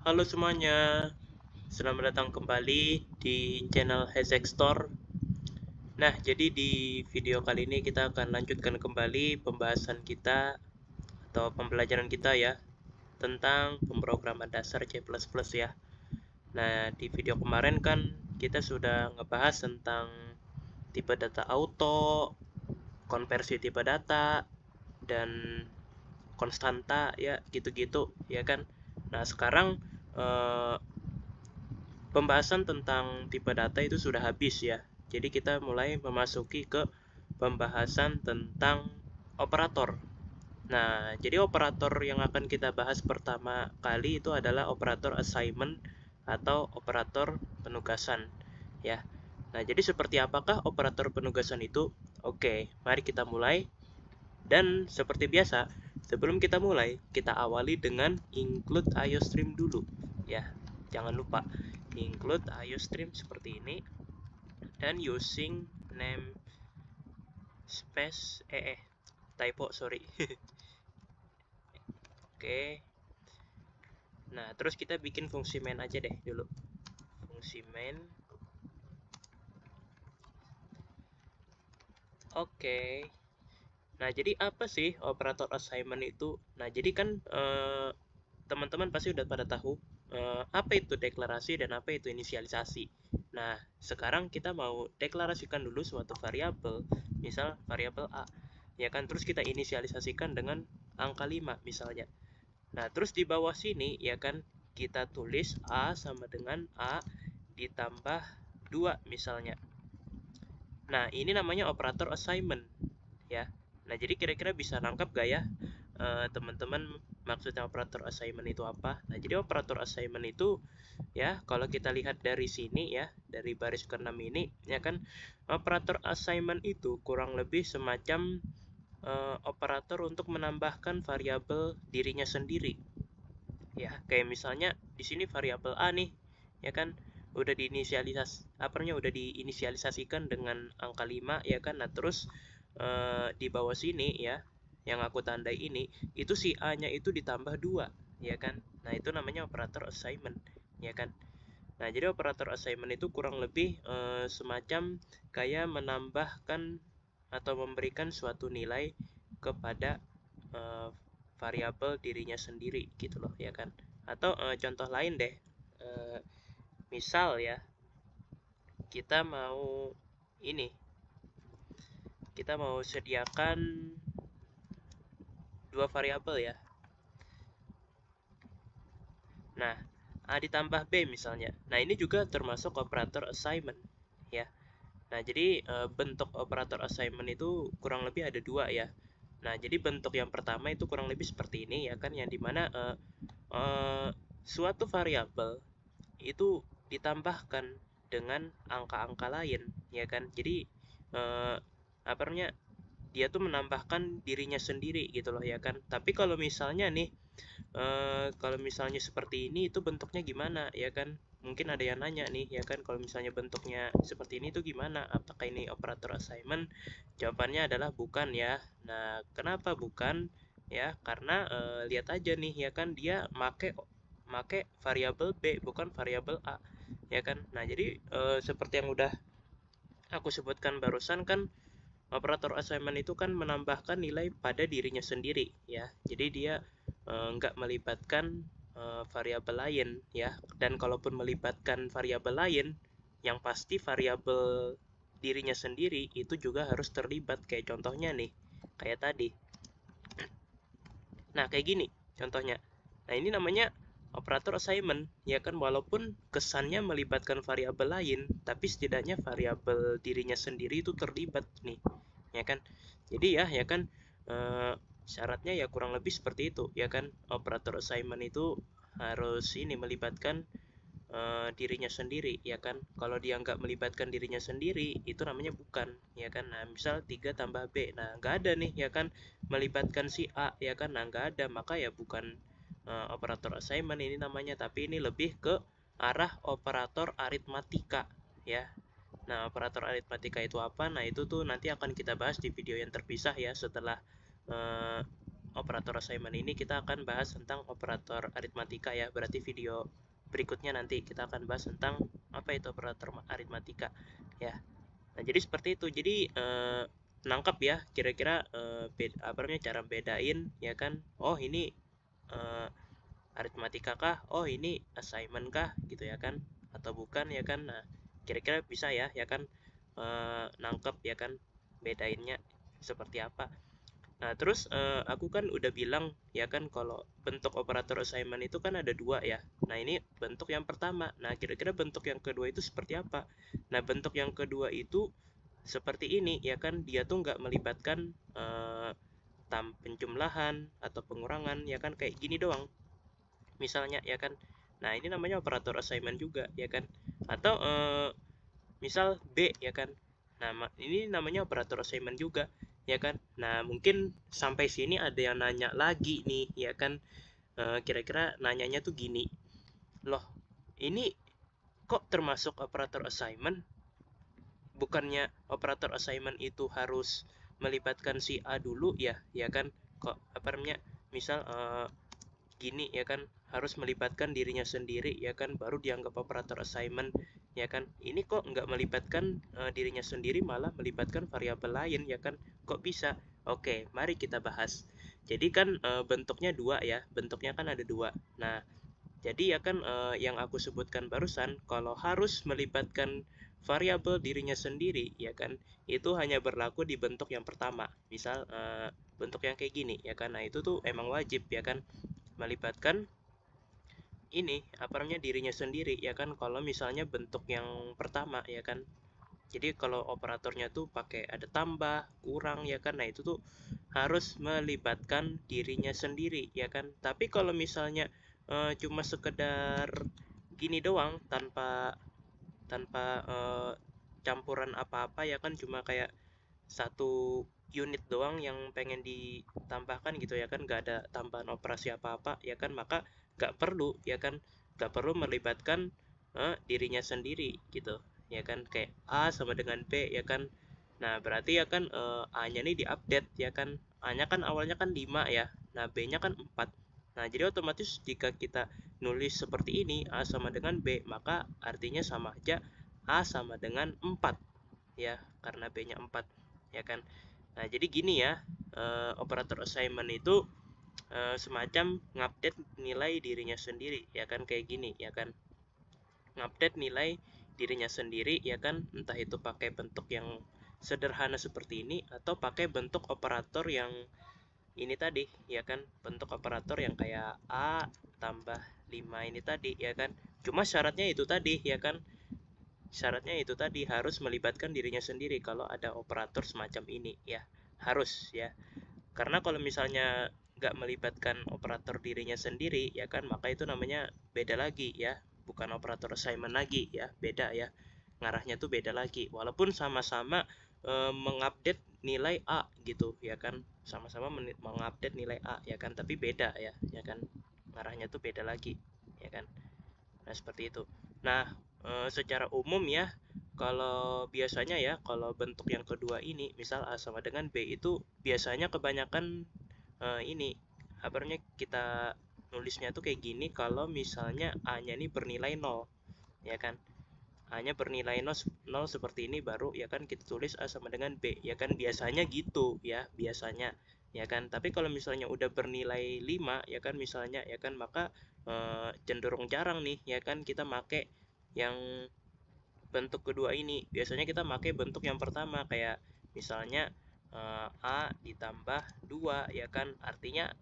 Halo semuanya, selamat datang kembali di channel Hezek Store. Nah, jadi di video kali ini kita akan lanjutkan kembali pembahasan kita atau pembelajaran kita ya tentang pemrograman dasar C++ ya. Nah, di video kemarin kan kita sudah ngebahas tentang tipe data auto, konversi tipe data, dan konstanta ya gitu-gitu ya kan. Nah, sekarang pembahasan tentang tipe data itu sudah habis ya. Jadi kita mulai memasuki ke pembahasan tentang operator. Nah, jadi operator yang akan kita bahas pertama kali itu adalah operator assignment atau operator penugasan ya. Nah, jadi seperti apakah operator penugasan itu? Oke, mari kita mulai. Dan seperti biasa, sebelum kita mulai, kita awali dengan include IOStream dulu ya. Jangan lupa include IOStream seperti ini dan using name space typo sorry. Oke. Nah, terus kita bikin fungsi main aja deh dulu. Fungsi main. Oke. Nah, jadi apa sih operator assignment itu? Nah, jadi kan teman-teman pasti udah pada tahu apa itu deklarasi dan apa itu inisialisasi. Nah, sekarang kita mau deklarasikan dulu suatu variabel, misal variabel A. Ya kan, terus kita inisialisasikan dengan angka 5 misalnya. Nah, terus di bawah sini ya kan kita tulis A sama dengan A ditambah 2 misalnya. Nah, ini namanya operator assignment ya. Nah, jadi kira-kira bisa nangkap gak ya teman-teman maksudnya operator assignment itu apa? Nah, jadi operator assignment itu ya, kalau kita lihat dari sini ya, dari baris ke-6 ini ya kan, operator assignment itu kurang lebih semacam operator untuk menambahkan variabel dirinya sendiri. Ya, kayak misalnya di sini variabel A nih, ya kan, udah diinisialisasikan dengan angka 5 ya kan. Nah, terus di bawah sini ya, yang aku tandai ini, itu si A-nya itu ditambah 2 ya kan. Nah, itu namanya operator assignment ya kan. Nah, jadi operator assignment itu kurang lebih semacam kayak menambahkan atau memberikan suatu nilai kepada variabel dirinya sendiri gitu loh ya kan. Atau contoh lain deh, misal ya kita mau sediakan dua variabel ya. Nah, A ditambah B misalnya. Nah, ini juga termasuk operator assignment ya. Nah, jadi bentuk operator assignment itu kurang lebih ada dua ya. Nah, jadi bentuk yang pertama itu kurang lebih seperti ini ya kan, yang dimana suatu variabel itu ditambahkan dengan angka-angka lain ya kan. Jadi apa namanya, dia tuh menambahkan dirinya sendiri gitu loh ya kan. Tapi kalau misalnya nih kalau misalnya seperti ini itu bentuknya gimana ya kan, mungkin ada yang nanya nih ya kan, kalau misalnya bentuknya seperti ini tuh gimana, apakah ini operator assignment? Jawabannya adalah bukan ya. Nah, kenapa bukan ya? Karena lihat aja nih ya kan, dia make variabel B bukan variabel A ya kan. Nah, jadi seperti yang udah aku sebutkan barusan kan, operator assignment itu kan menambahkan nilai pada dirinya sendiri ya. Jadi dia nggak melibatkan variabel lain ya. Dan kalaupun melibatkan variabel lain, yang pasti variabel dirinya sendiri itu juga harus terlibat, kayak contohnya nih, kayak tadi. Nah, kayak gini contohnya. Nah, ini namanya operator assignment ya kan, walaupun kesannya melibatkan variabel lain, tapi setidaknya variabel dirinya sendiri itu terlibat nih ya kan. Jadi ya kan, syaratnya ya kurang lebih seperti itu ya kan. Operator assignment itu harus melibatkan dirinya sendiri ya kan. Kalau dia nggak melibatkan dirinya sendiri, itu namanya bukan ya kan. Nah, misal 3 tambah B, nah nggak ada nih ya kan, melibatkan si A ya kan. Nah, nggak ada, maka ya bukan operator assignment ini namanya, tapi ini lebih ke arah operator aritmatika ya. Nah, operator aritmatika itu apa? Nah, itu tuh nanti akan kita bahas di video yang terpisah ya, setelah operator assignment ini kita akan bahas tentang operator aritmatika ya. Berarti video berikutnya nanti kita akan bahas tentang apa itu operator aritmatika ya. Nah, jadi seperti itu. Jadi nangkap ya kira-kira cara bedain ya kan. Oh, ini aritmatika kah? Oh, ini assignment kah gitu ya kan? Atau bukan ya kan? Nah, kira-kira bisa ya kan nangkep ya kan bedainnya seperti apa. Nah, terus aku kan udah bilang ya kan kalau bentuk operator assignment itu kan ada dua ya. Nah, ini bentuk yang pertama. Nah, kira-kira bentuk yang kedua itu seperti apa? Nah, bentuk yang kedua itu seperti ini ya kan, dia tuh nggak melibatkan penjumlahan atau pengurangan ya kan, kayak gini doang. Misalnya ya kan. Nah, ini namanya operator assignment juga ya kan. Atau misal B ya kan. Nah, ini namanya operator assignment juga ya kan. Nah, mungkin sampai sini ada yang nanya lagi nih ya kan. Kira-kira nanyanya tuh gini. Loh, ini kok termasuk operator assignment? Bukannya operator assignment itu harus melibatkan si A dulu ya kan. Kok apa namanya? Misal gini ya kan, harus melibatkan dirinya sendiri ya kan baru dianggap operator assignment ya kan. Ini kok nggak melibatkan dirinya sendiri, malah melibatkan variabel lain ya kan, kok bisa? Oke, mari kita bahas. Jadi kan bentuknya dua ya, bentuknya kan ada dua. Nah, jadi ya kan yang aku sebutkan barusan, kalau harus melibatkan variabel dirinya sendiri ya kan, itu hanya berlaku di bentuk yang pertama. Misal bentuk yang kayak gini ya kan. Nah, itu tuh emang wajib ya kan melibatkan ini apa namanya dirinya sendiri ya kan, kalau misalnya bentuk yang pertama ya kan. Jadi kalau operatornya tuh pakai ada tambah, kurang ya kan, nah itu tuh harus melibatkan dirinya sendiri ya kan. Tapi kalau misalnya cuma sekedar gini doang tanpa tanpa campuran apa-apa ya kan, cuma kayak satu unit doang yang pengen ditambahkan gitu ya kan, nggak ada tambahan operasi apa-apa ya kan, maka nggak perlu ya kan, nggak perlu melibatkan dirinya sendiri gitu ya kan. Kayak A sama dengan B ya kan. Nah, berarti ya kan A-nya nih diupdate ya kan. A-nya kan awalnya kan 5 ya. Nah, B-nya kan 4. Nah, jadi otomatis jika kita nulis seperti ini, A sama dengan B, maka artinya sama aja A sama dengan 4 ya, karena B-nya 4 ya kan. Nah, jadi gini ya, operator assignment itu semacam ngupdate nilai dirinya sendiri ya kan, kayak gini ya kan. Ngupdate nilai dirinya sendiri ya kan, entah itu pakai bentuk yang sederhana seperti ini atau pakai bentuk operator yang ini tadi ya kan, bentuk operator yang kayak A tambah 5 ini tadi ya kan. Cuma syaratnya itu tadi ya kan, syaratnya itu tadi harus melibatkan dirinya sendiri kalau ada operator semacam ini ya, harus ya. Karena kalau misalnya nggak melibatkan operator dirinya sendiri ya kan, maka itu namanya beda lagi ya, bukan operator assignment lagi ya, beda ya, ngarahnya tuh beda lagi. Walaupun sama-sama mengupdate nilai A gitu ya kan, sama-sama mengupdate nilai A ya kan, tapi beda ya kan, ngarahnya tuh beda lagi ya kan. Nah, seperti itu. Nah, secara umum ya, kalau biasanya ya, kalau bentuk yang kedua ini, misal A sama dengan B itu biasanya kebanyakan ini, apa namanya, kita nulisnya tuh kayak gini kalau misalnya A-nya ini bernilai 0, ya kan. A-nya bernilai 0 seperti ini baru ya kan kita tulis A sama dengan B, ya kan, biasanya gitu ya, biasanya ya kan. Tapi kalau misalnya udah bernilai 5 ya kan misalnya ya kan, maka cenderung jarang nih ya kan kita make yang bentuk kedua ini. Biasanya kita make bentuk yang pertama, kayak misalnya A ditambah 2 ya kan, artinya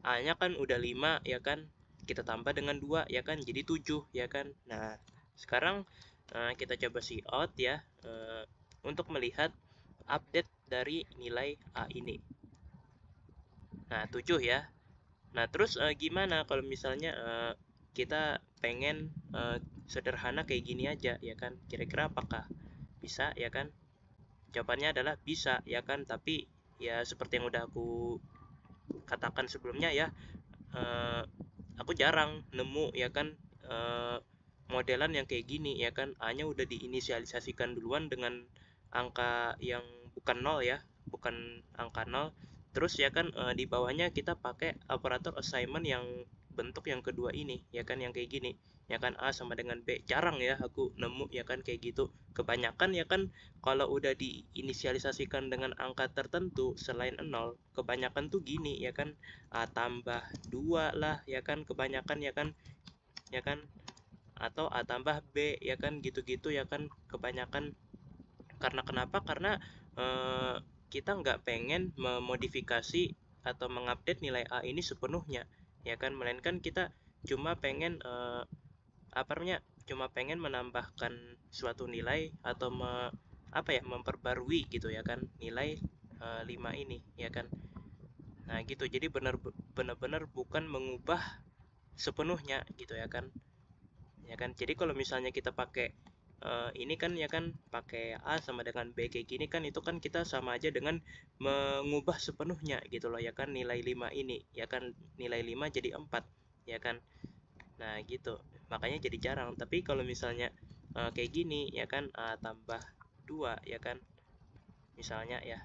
A-nya kan udah 5 ya kan, kita tambah dengan 2 ya kan, jadi 7 ya kan. Nah, sekarang kita coba see out ya untuk melihat update dari nilai A ini. Nah, 7 ya. Nah, terus gimana kalau misalnya kita pengen sederhana kayak gini aja ya kan? Kira-kira apakah bisa ya kan? Jawabannya adalah bisa ya kan, tapi ya seperti yang udah aku katakan sebelumnya ya, aku jarang nemu ya kan modelan yang kayak gini ya kan, A-nya udah diinisialisasikan duluan dengan angka yang bukan 0 ya, bukan angka 0, Terus ya kan di bawahnya kita pakai operator assignment yang bentuk yang kedua ini ya kan, yang kayak gini ya kan, A sama dengan B. Jarang ya aku nemu ya kan kayak gitu. Kebanyakan ya kan kalau udah diinisialisasikan dengan angka tertentu selain 0, kebanyakan tuh gini ya kan, A tambah 2 lah ya kan, kebanyakan ya kan, atau A tambah B ya kan, gitu-gitu ya kan kebanyakan. Karena kenapa? Karena eh, kita nggak pengen memodifikasi atau mengupdate nilai A ini sepenuhnya ya kan, melainkan kita cuma pengen apa namanya, cuma pengen menambahkan suatu nilai atau apa ya, memperbarui gitu ya kan nilai 5 ini ya kan. Nah gitu, jadi benar-benar bukan mengubah sepenuhnya gitu ya kan. Ya kan, jadi kalau misalnya kita pakai ini kan ya kan, pakai A sama dengan B kayak gini kan, itu kan kita sama aja dengan mengubah sepenuhnya gitu loh ya kan, nilai 5 ini ya kan, nilai 5 jadi 4 ya kan. Nah gitu, makanya jadi jarang. Tapi kalau misalnya kayak gini ya kan, A tambah 2 ya kan misalnya ya,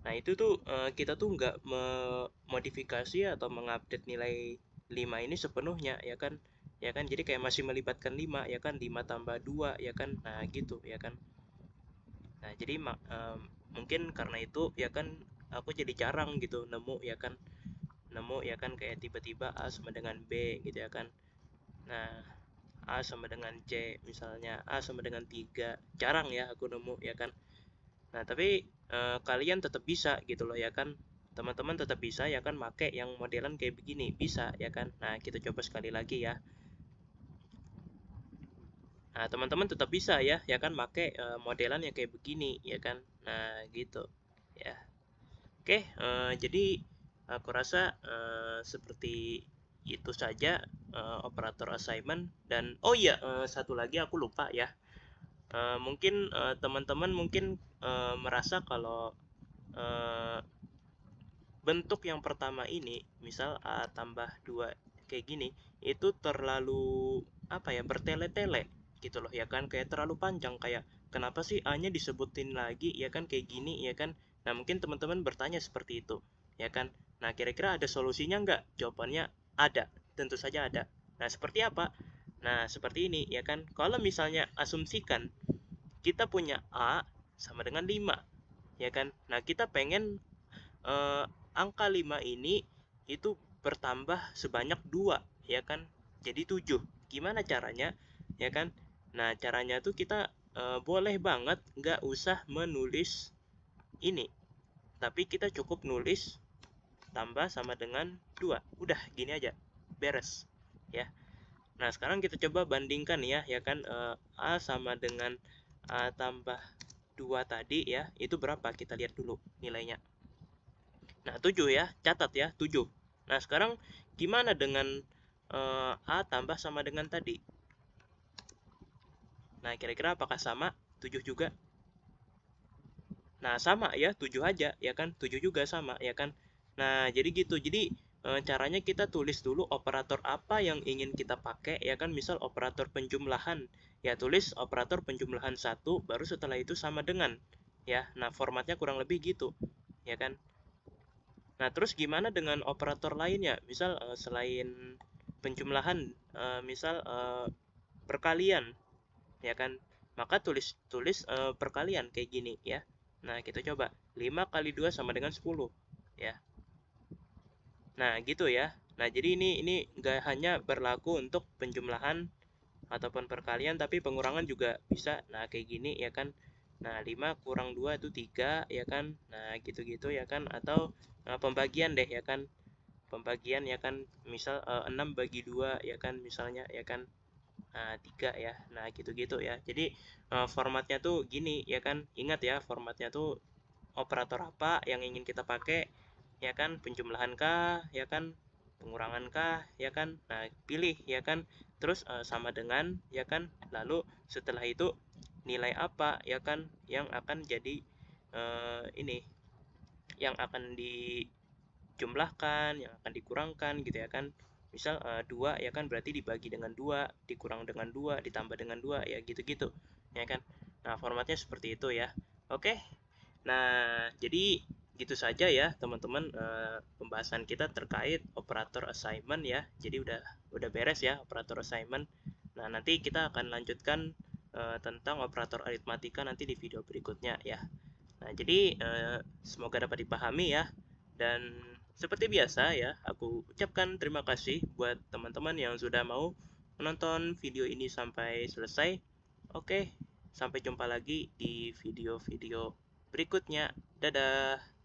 nah itu tuh kita tuh nggak memodifikasi atau mengupdate nilai 5 ini sepenuhnya ya kan. Ya kan, jadi kayak masih melibatkan 5 ya kan, 5 tambah 2 ya kan, nah gitu ya kan. Nah jadi mungkin karena itu ya kan aku jadi jarang gitu nemu ya kan, kayak tiba-tiba A sama dengan B gitu ya kan. Nah A sama dengan C misalnya, A sama dengan 3, jarang ya aku nemu ya kan. Nah tapi kalian tetap bisa gitu loh ya kan, teman-teman tetap bisa ya kan make yang modelan kayak begini, bisa ya kan. Nah kita coba sekali lagi ya. Nah teman-teman tetap bisa ya kan make modelan yang kayak begini ya kan. Nah gitu ya. Oke, jadi aku rasa seperti itu saja operator assignment. Dan oh iya, satu lagi aku lupa ya. Mungkin teman-teman mungkin merasa kalau eh, bentuk yang pertama ini, misal A tambah 2 kayak gini, itu terlalu apa ya, bertele-tele gitu loh ya kan, kayak terlalu panjang, kayak kenapa sih A-nya disebutin lagi ya kan kayak gini ya kan. Nah mungkin teman-teman bertanya seperti itu ya kan. Nah kira-kira ada solusinya nggak? Jawabannya ada, tentu saja ada. Nah seperti apa? Nah seperti ini ya kan, kalau misalnya asumsikan kita punya A sama dengan 5 ya kan. Nah kita pengen eh, angka 5 ini itu bertambah sebanyak 2 ya kan, jadi 7. Gimana caranya ya kan? Nah caranya tuh kita boleh banget nggak usah menulis ini, tapi kita cukup nulis tambah sama dengan 2, udah gini aja, beres ya. Nah sekarang kita coba bandingkan ya kan, A sama dengan A tambah 2 tadi ya, itu berapa, kita lihat dulu nilainya. Nah, 7 ya, catat ya, 7. Nah, sekarang gimana dengan A tambah sama dengan tadi? Nah, kira-kira apakah sama? 7 juga? Nah, sama ya, 7 aja, ya kan? 7 juga sama, ya kan? Nah, jadi gitu. Jadi, caranya kita tulis dulu operator apa yang ingin kita pakai, ya kan? Misal operator penjumlahan. Ya, tulis operator penjumlahan 1, baru setelah itu sama dengan. Ya, nah formatnya kurang lebih gitu, ya kan? Nah, terus gimana dengan operator lainnya? Misal selain penjumlahan, misal perkalian, ya kan? Maka tulis perkalian kayak gini ya. Nah, kita coba 5 kali 2 sama dengan 10 ya. Nah, gitu ya. Nah, jadi ini nggak hanya berlaku untuk penjumlahan ataupun perkalian, tapi pengurangan juga bisa. Nah, kayak gini ya kan. Nah, 5 kurang 2 itu 3 ya kan. Nah, gitu-gitu ya kan. Atau pembagian deh ya kan. Pembagian ya kan. Misal 6 bagi 2 ya kan misalnya ya kan. Nah, 3 ya. Nah, gitu-gitu ya. Jadi formatnya tuh gini ya kan. Ingat ya, formatnya tuh operator apa yang ingin kita pakai ya kan, penjumlahan kah ya kan, pengurangan kah ya kan. Nah pilih ya kan, terus sama dengan ya kan, lalu setelah itu nilai apa ya kan yang akan jadi ini, yang akan dijumlahkan, yang akan dikurangkan gitu ya kan. Misal 2 ya kan, berarti dibagi dengan 2, dikurang dengan 2, ditambah dengan 2 ya gitu-gitu ya kan. Nah formatnya seperti itu ya. Oke. Nah, jadi gitu saja ya teman-teman, pembahasan kita terkait operator assignment ya. Jadi udah beres ya operator assignment. Nah, nanti kita akan lanjutkan tentang operator aritmatika nanti di video berikutnya ya. Nah, jadi semoga dapat dipahami ya. Dan seperti biasa ya, aku ucapkan terima kasih buat teman-teman yang sudah mau menonton video ini sampai selesai. Oke, sampai jumpa lagi di video-video berikutnya. Dadah.